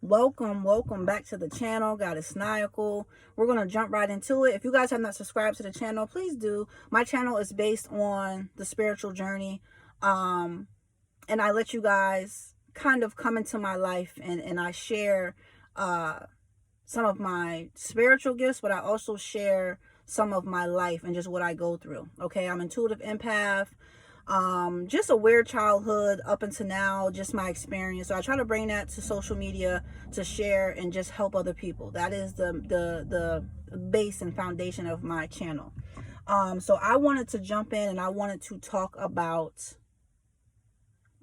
Welcome back to the channel. Goddess Niacal. We're going to jump right into it. If you guys have not subscribed to the channel, please do. My channel is based on the spiritual journey. And I let you guys kind of come into my life and I share some of my spiritual gifts, but I also share some of my life and just what I go through. Okay, I'm intuitive empath. Just a weird childhood up until now, just my experience. So I try to bring that to social media to share and just help other people. That is the base and foundation of my channel. So I wanted to jump in and I wanted to talk about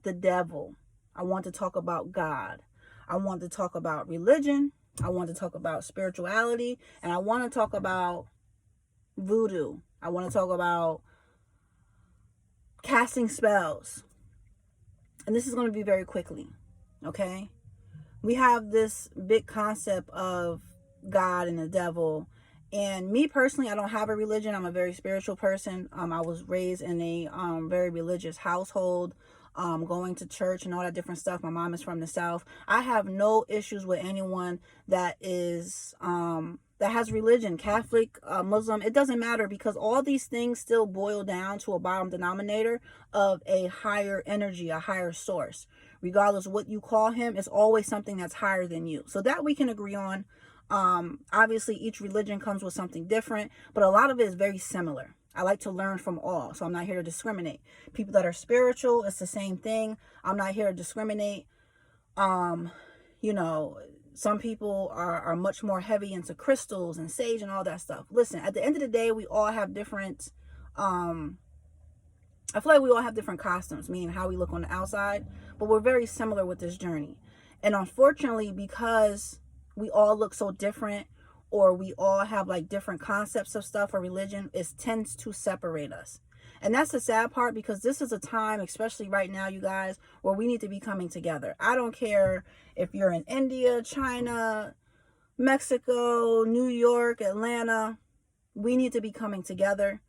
the devil. I want to talk about God. I want to talk about religion. I want to talk about spirituality, and I want to talk about voodoo. I want to talk about casting spells. And this is going to be very quickly, okay? We have this big concept of God and the devil. And me personally, I don't have a religion. I'm a very spiritual person. I was raised in a very religious household, going to church and all that different stuff. My mom is from the South. I have no issues with anyone that is that has religion, Catholic, Muslim. It doesn't matter, because all these things still boil down to a bottom denominator of a higher energy, a higher source. Regardless of what you call him, it's always something that's higher than you. So that we can agree on. Obviously, each religion comes with something different, but a lot of it is very similar. I like to learn from all, so I'm not here to discriminate. People that are spiritual, it's the same thing. I'm not here to discriminate. You know, some people are much more heavy into crystals and sage and all that stuff. Listen, at the end of the day, we all have different, I feel like we all have different costumes, meaning how we look on the outside, but we're very similar with this journey. And unfortunately, because we all look so different, or we all have like different concepts of stuff or religion, it tends to separate us. And that's the sad part, because this is a time, especially right now, you guys, where we need to be coming together. I don't care if you're in India, China, Mexico, New York, Atlanta. We need to be coming together,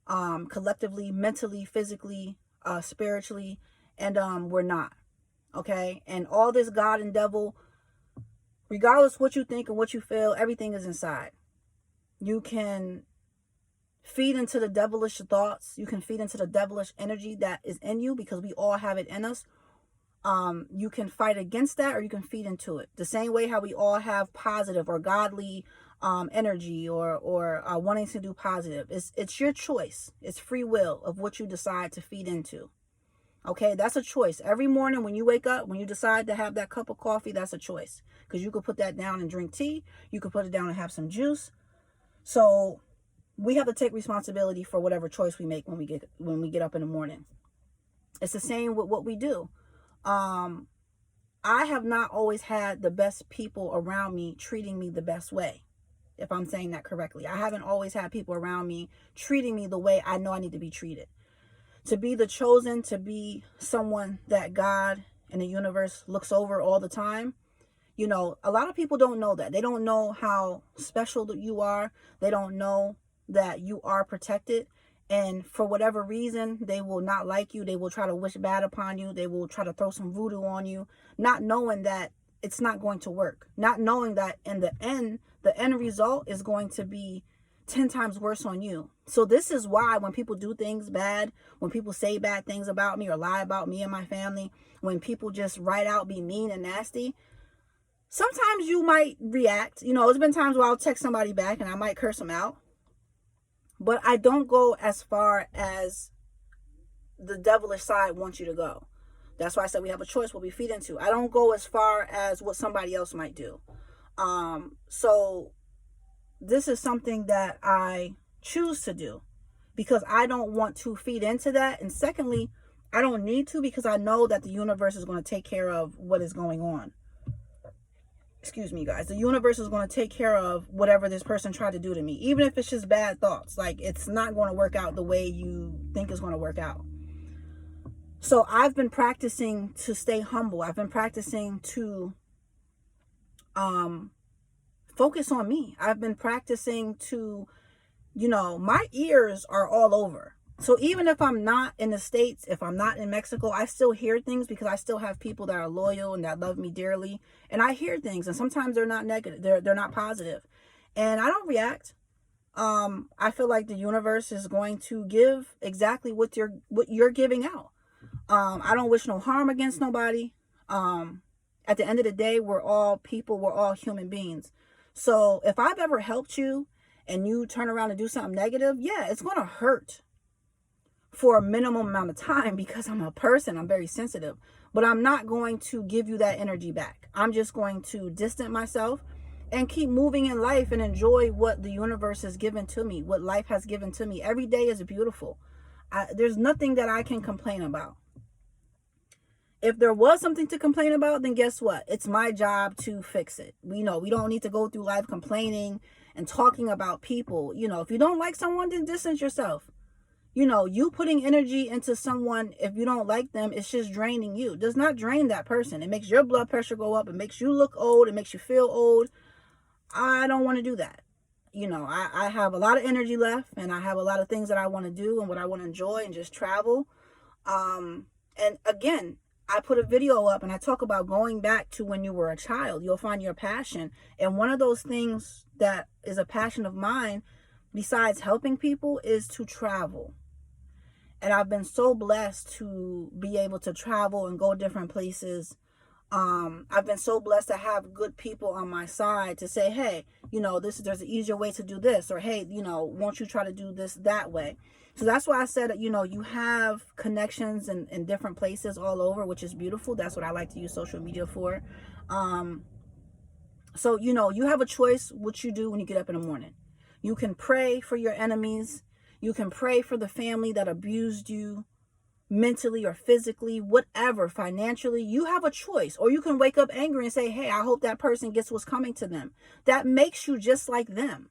collectively, mentally, physically, spiritually, and we're not. Okay? And all this God and devil, regardless what you think and what you feel, everything is inside. You can feed into the devilish thoughts. You can feed into the devilish energy that is in you, because we all have it in us. You can fight against that, or you can feed into it. The same way how we all have positive or godly energy, or wanting to do positive. It's your choice. It's free will of what you decide to feed into. Okay, that's a choice. Every morning when you wake up, when you decide to have that cup of coffee, that's a choice. Because you could put that down and drink tea. You could put it down and have some juice. So we have to take responsibility for whatever choice we make when we get up in the morning. It's the same with what we do. I have not always had the best people around me treating me the best way, if I'm saying that correctly. I haven't always had people around me treating me the way I know I need to be treated. To be the chosen, to be someone that God and the universe looks over all the time. You know, a lot of people don't know that. They don't know how special that you are. They don't know that you are protected. And for whatever reason, they will not like you. They will try to wish bad upon you. They will try to throw some voodoo on you, not knowing that it's not going to work. Not knowing that in the end result is going to be 10 times worse on you. So this is why when people do things bad, when people say bad things about me or lie about me and my family, when people just right out be mean and nasty, sometimes you might react. You know, there's been times where I'll text somebody back and I might curse them out. But I don't go as far as the devilish side wants you to go. That's why I said we have a choice what we feed into. I don't go as far as what somebody else might do. So this is something that I choose to do, because I don't want to feed into that. And secondly, I don't need to, because I know that the universe is going to take care of what is going on. Excuse me, guys. The universe is going to take care of whatever this person tried to do to me, even if it's just bad thoughts. Like, it's not going to work out the way you think it's going to work out. So I've been practicing to stay humble. I've been practicing to focus on me. I've been practicing to, you know, my ears are all over. So even if I'm not in the States, if I'm not in Mexico, I still hear things because I still have people that are loyal and that love me dearly. And I hear things, and sometimes they're not negative. They're not positive. And I don't react. I feel like the universe is going to give exactly what you're giving out. I don't wish no harm against nobody. At the end of the day, we're all people, we're all human beings. So if I've ever helped you and you turn around and do something negative, yeah, it's going to hurt for a minimum amount of time because I'm a person, I'm very sensitive, but I'm not going to give you that energy back. I'm just going to distance myself and keep moving in life and enjoy what the universe has given to me, what life has given to me. Every day is beautiful. There's nothing that I can complain about. If there was something to complain about, then guess what? It's my job to fix it. We don't need to go through life complaining and talking about people. If you don't like someone, then distance yourself. You putting energy into someone, if you don't like them, it's just draining you. It does not drain that person. It makes your blood pressure go up. It makes you look old. It makes you feel old. I don't want to do that. I have a lot of energy left, and I have a lot of things that I want to do and what I want to enjoy and just travel. And again, I put a video up and I talk about going back to when you were a child. You'll find your passion. And one of those things that is a passion of mine, besides helping people, is to travel. And I've been so blessed to be able to travel and go different places. I've been so blessed to have good people on my side to say, hey, there's an easier way to do this, or hey, won't you try to do this that way? So that's why I said, you have connections in different places all over, which is beautiful. That's what I like to use social media for. So, you have a choice what you do when you get up in the morning. You can pray for your enemies. You can pray for the family that abused you mentally or physically, whatever, financially. You have a choice. Or you can wake up angry and say, hey, I hope that person gets what's coming to them. That makes you just like them.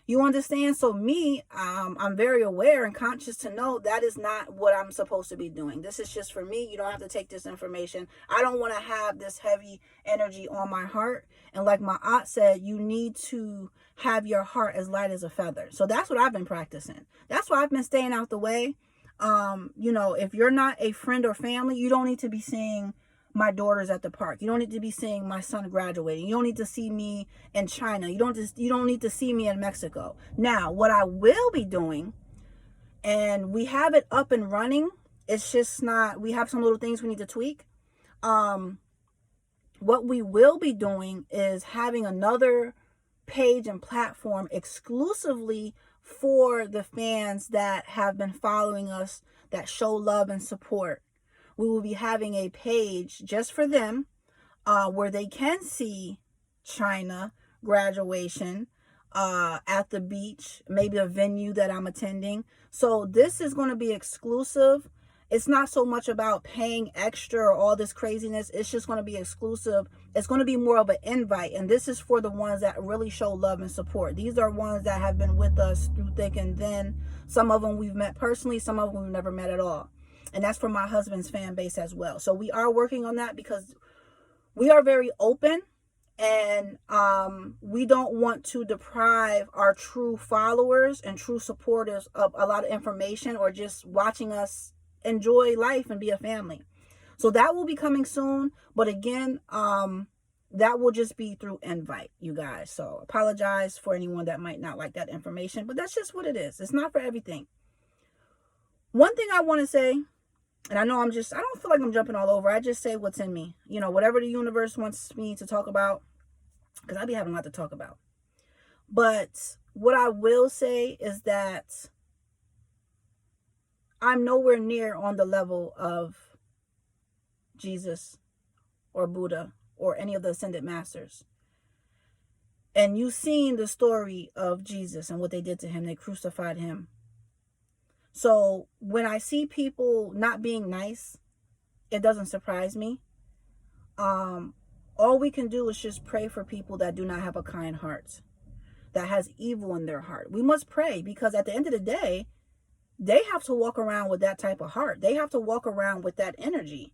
You understand? So me, I'm very aware and conscious to know that is not what I'm supposed to be doing. This is just for me. You don't have to take this information. I don't want to have this heavy energy on my heart. And like my aunt said, you need to have your heart as light as a feather. So that's what I've been practicing. That's why I've been staying out the way. If you're not a friend or family, you don't need to be seeing my daughters at the park. You don't need to be seeing my son graduating. You don't need to see me in China. You don't need to see me in Mexico. Now, what I will be doing, and we have it up and running, it's just not, we have some little things we need to tweak. What we will be doing is having another page and platform exclusively for the fans that have been following us, that show love and support. We will be having a page just for them where they can see China graduation at the beach, maybe a venue that I'm attending. So this is going to be exclusive. It's not so much about paying extra or all this craziness. It's just going to be exclusive. It's going to be more of an invite. And this is for the ones that really show love and support. These are ones that have been with us through thick and thin. Some of them we've met personally. Some of them we've never met at all. And that's for my husband's fan base as well. So we are working on that because we are very open. And we don't want to deprive our true followers and true supporters of a lot of information or just watching us enjoy life and be a family. So that will be coming soon. But again, that will just be through invite, you guys. So apologize for anyone that might not like that information, but that's just what it is. It's not for everything. One thing I want to say, and I know I don't feel like I'm jumping all over. I just say what's in me. Whatever the universe wants me to talk about, because I be having a lot to talk about. But what I will say is that I'm nowhere near on the level of Jesus or Buddha or any of the ascended masters. And you've seen the story of Jesus and what they did to him. They crucified him. So when I see people not being nice, it doesn't surprise me. All we can do is just pray for people that do not have a kind heart, that has evil in their heart. We must pray because at the end of the day, they have to walk around with that type of heart. They have to walk around with that energy.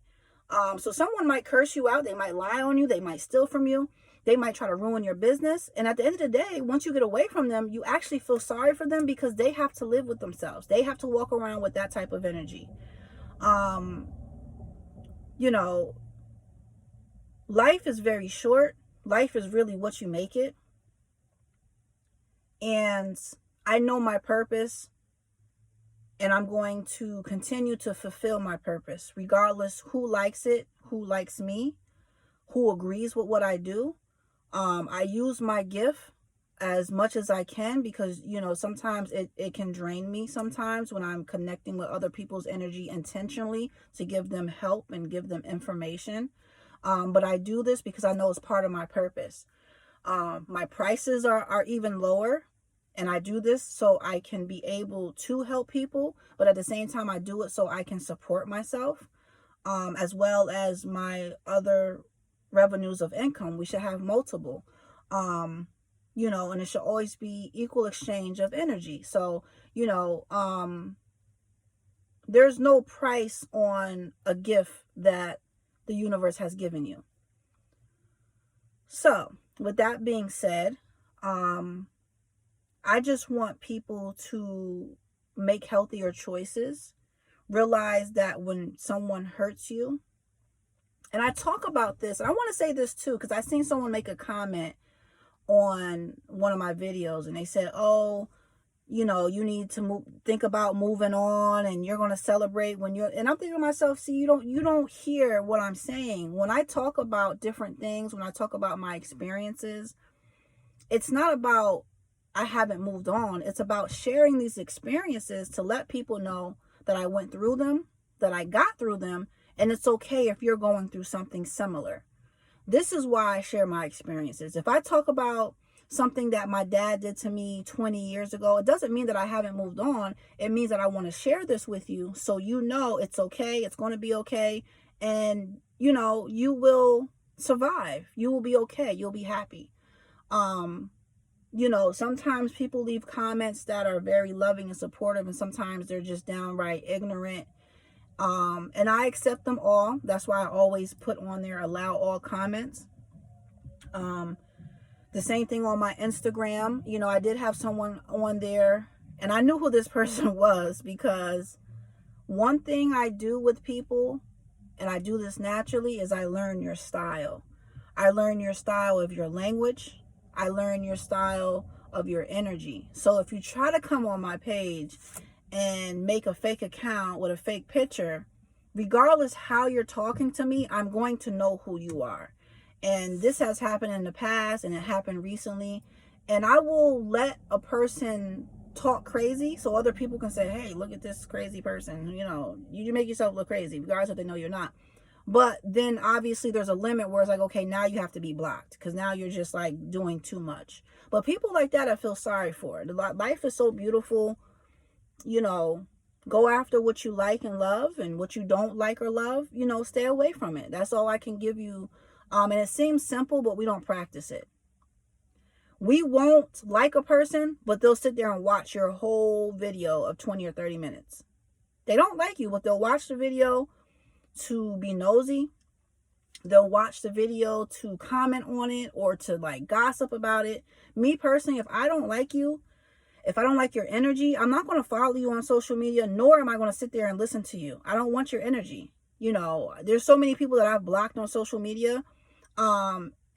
So someone might curse you out. They might lie on you. They might steal from you. They might try to ruin your business. And at the end of the day, once you get away from them, you actually feel sorry for them because they have to live with themselves. They have to walk around with that type of energy. You know, life is very short. Life is really what you make it. And I know my purpose, and I'm going to continue to fulfill my purpose, regardless who likes it, who likes me, who agrees with what I do. I use my gift as much as I can because, you know, sometimes it can drain me sometimes when I'm connecting with other people's energy intentionally to give them help and give them information. But I do this because I know it's part of my purpose. My prices are even lower, and I do this so I can be able to help people, but at the same time I do it so I can support myself, as well as my other revenues of income. We should have multiple, you know, and it should always be equal exchange of energy. So, you know, there's no price on a gift that the universe has given you. So with that being said, I just want people to make healthier choices. Realize that when someone hurts you, and I talk about this, and I want to say this too, because I seen someone make a comment on one of my videos, and they said, oh, you know, you need to think about moving on, and you're going to celebrate when you're, and I'm thinking to myself, see, you don't hear what I'm saying. When I talk about different things, when I talk about my experiences, it's not about I haven't moved on. It's about sharing these experiences to let people know that I went through them, that I got through them, and it's okay if you're going through something similar. This is why I share my experiences. If I talk about something that my dad did to me 20 years ago, it doesn't mean that I haven't moved on. It means that I want to share this with you so you know it's okay, it's going to be okay, and you know, you will survive. You will be okay. You'll be happy. You know, sometimes people leave comments that are very loving and supportive, and sometimes they're just downright ignorant. And I accept them all. That's why I always put on there, allow all comments. The same thing on my Instagram. You know, I did have someone on there, and I knew who this person was, because one thing I do with people, and I do this naturally, is I learn your style. I learn your style of your language. I learn your style of your energy. So if you try to come on my page and make a fake account with a fake picture, regardless how you're talking to me, I'm going to know who you are. And this has happened in the past, and it happened recently. And I will let a person talk crazy so other people can say, hey, look at this crazy person. You know, you make yourself look crazy, regardless if they know you're not. But then obviously there's a limit where it's like, okay, now you have to be blocked because now you're just like doing too much. But people like that, I feel sorry for. Life is so beautiful. You know, go after what you like and love, and what you don't like or love, you know, stay away from it. That's all I can give you. And it seems simple, but we don't practice it. We won't like a person, but they'll sit there and watch your whole video of 20 or 30 minutes. They don't like you, but they'll watch the video to be nosy. They'll watch the video to comment on it or to like gossip about it. Me personally, if I don't like you, if I don't like your energy, I'm not going to follow you on social media, nor am I going to sit there and listen to you. I don't want your energy. You know, there's so many people that I've blocked on social media.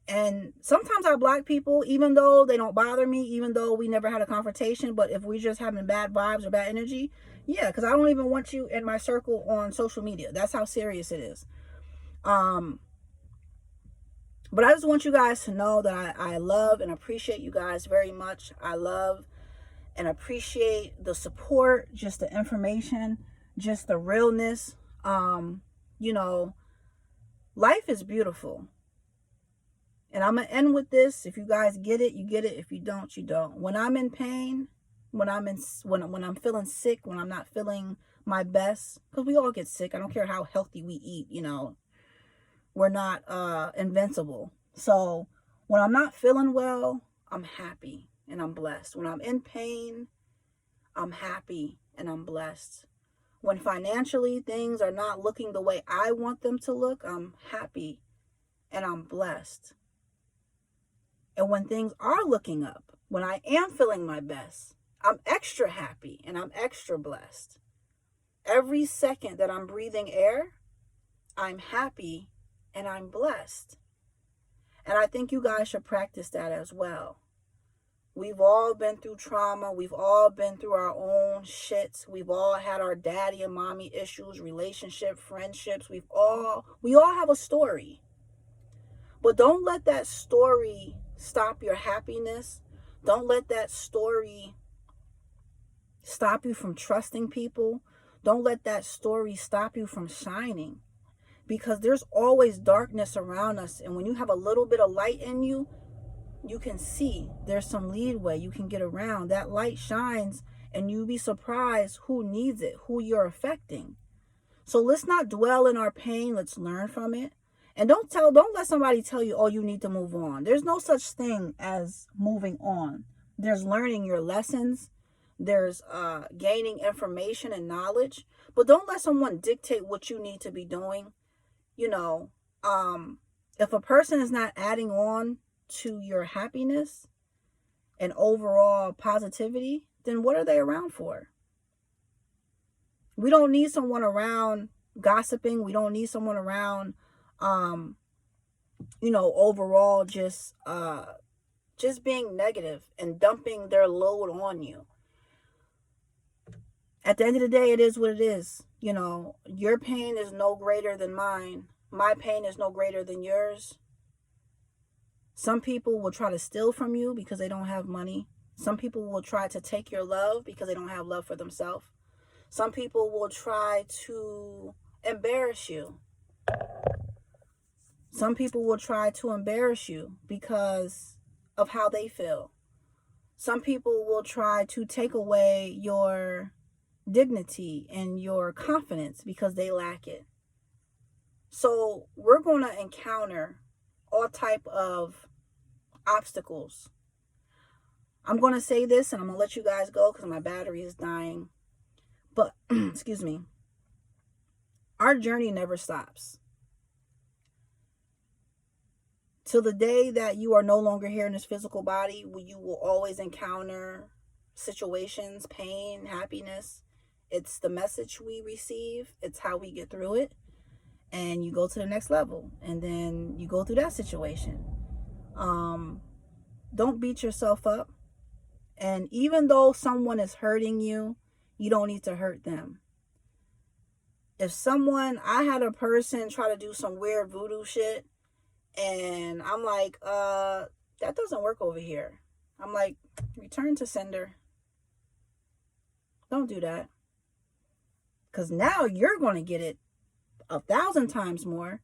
And sometimes I block people even though they don't bother me, even though we never had a confrontation. But if we're just having bad vibes or bad energy, yeah, because I don't even want you in my circle on social media. That's how serious it is. But I just want you guys to know that I love and appreciate you guys very much. I love and appreciate the support, just the information, just the realness. You know, life is beautiful. And I'm going to end with this. If you guys get it, you get it. If you don't, you don't. When I'm in pain, when I'm feeling sick, when I'm not feeling my best, because we all get sick. I don't care how healthy we eat, you know. We're not invincible. So when I'm not feeling well, I'm happy and I'm blessed. When I'm in pain, I'm happy and I'm blessed. When financially things are not looking the way I want them to look, I'm happy and I'm blessed. And when things are looking up, when I am feeling my best, I'm extra happy and I'm extra blessed. Every second that I'm breathing air, I'm happy and I'm blessed. And I think you guys should practice that as well. We've all been through trauma. We've all been through our own shits. We've all had our daddy and mommy issues, relationship, friendships. We all have a story. But don't let that story stop your happiness. Don't let that story stop you from trusting people. Don't let that story stop you from shining. Because there's always darkness around us. And when you have a little bit of light in you, you can see there's some leeway. You can get around. That light shines and you'll be surprised who needs it, who you're affecting. So let's not dwell in our pain. Let's learn from it. And don't let somebody tell you, oh, you need to move on. There's no such thing as moving on. There's learning your lessons. There's gaining information and knowledge. But don't let someone dictate what you need to be doing. You know, if a person is not adding on to your happiness and overall positivity, then what are they around for? We don't need someone around gossiping. We don't need someone around, overall just being negative and dumping their load on you. At the end of the day, it is what it is. You know, your pain is no greater than mine. My pain is no greater than yours. Some people will try to steal from you because they don't have money. Some people will try to take your love because they don't have love for themselves. Some people will try to embarrass you. Some people will try to embarrass you because of how they feel. Some people will try to take away your dignity and your confidence because they lack it. So we're going to encounter all type of obstacles. I'm going to say this and I'm going to let you guys go because my battery is dying. But, excuse me, our journey never stops. Till the day that you are no longer here in this physical body, you will always encounter situations, pain, happiness. It's the message we receive. It's how we get through it. And you go to the next level. And then you go through that situation. Don't beat yourself up. And even though someone is hurting you, you don't need to hurt them. I had a person try to do some weird voodoo shit. And I'm like, that doesn't work over here. I'm like, return to sender. Don't do that. Because now you're going to get it 1,000 times more.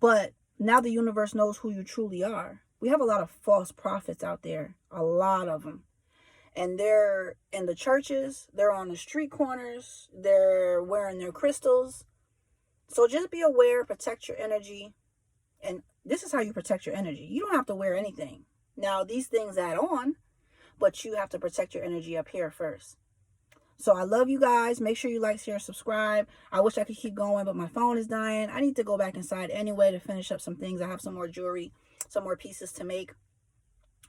But now the universe knows who you truly are. We have a lot of false prophets out there. A lot of them. And they're in the churches. They're on the street corners. They're wearing their crystals. So just be aware, protect your energy. And this is how you protect your energy. You don't have to wear anything. Now, these things add on, but you have to protect your energy up here first. So I love you guys. Make sure you like, share, subscribe. I wish I could keep going, but my phone is dying. I need to go back inside anyway to finish up some things. I have some more jewelry, some more pieces to make.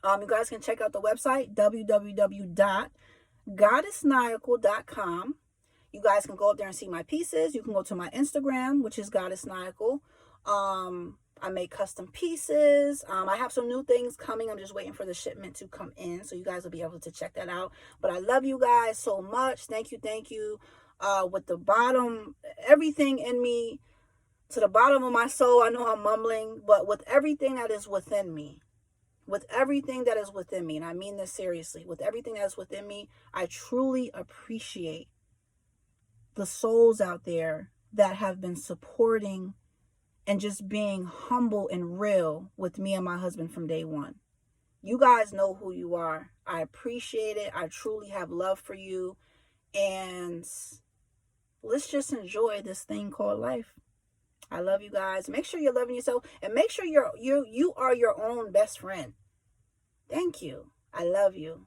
You guys can check out the website, www.goddessniacal.com. You guys can go up there and see my pieces. You can go to my Instagram, which is goddessniacal. I make custom pieces. I have some new things coming. I'm just waiting for the shipment to come in, so you guys will be able to check that out. But I love you guys so much. Thank you. With the bottom, everything in me, to the bottom of my soul, I know I'm mumbling, but with everything that is within me, and I mean this seriously, with everything that is within me, I truly appreciate the souls out there that have been supporting and just being humble and real with me and my husband from day one. You guys know who you are. I appreciate it. I truly have love for you. And let's just enjoy this thing called life. I love you guys. Make sure you're loving yourself. And make sure you are your own best friend. Thank you. I love you.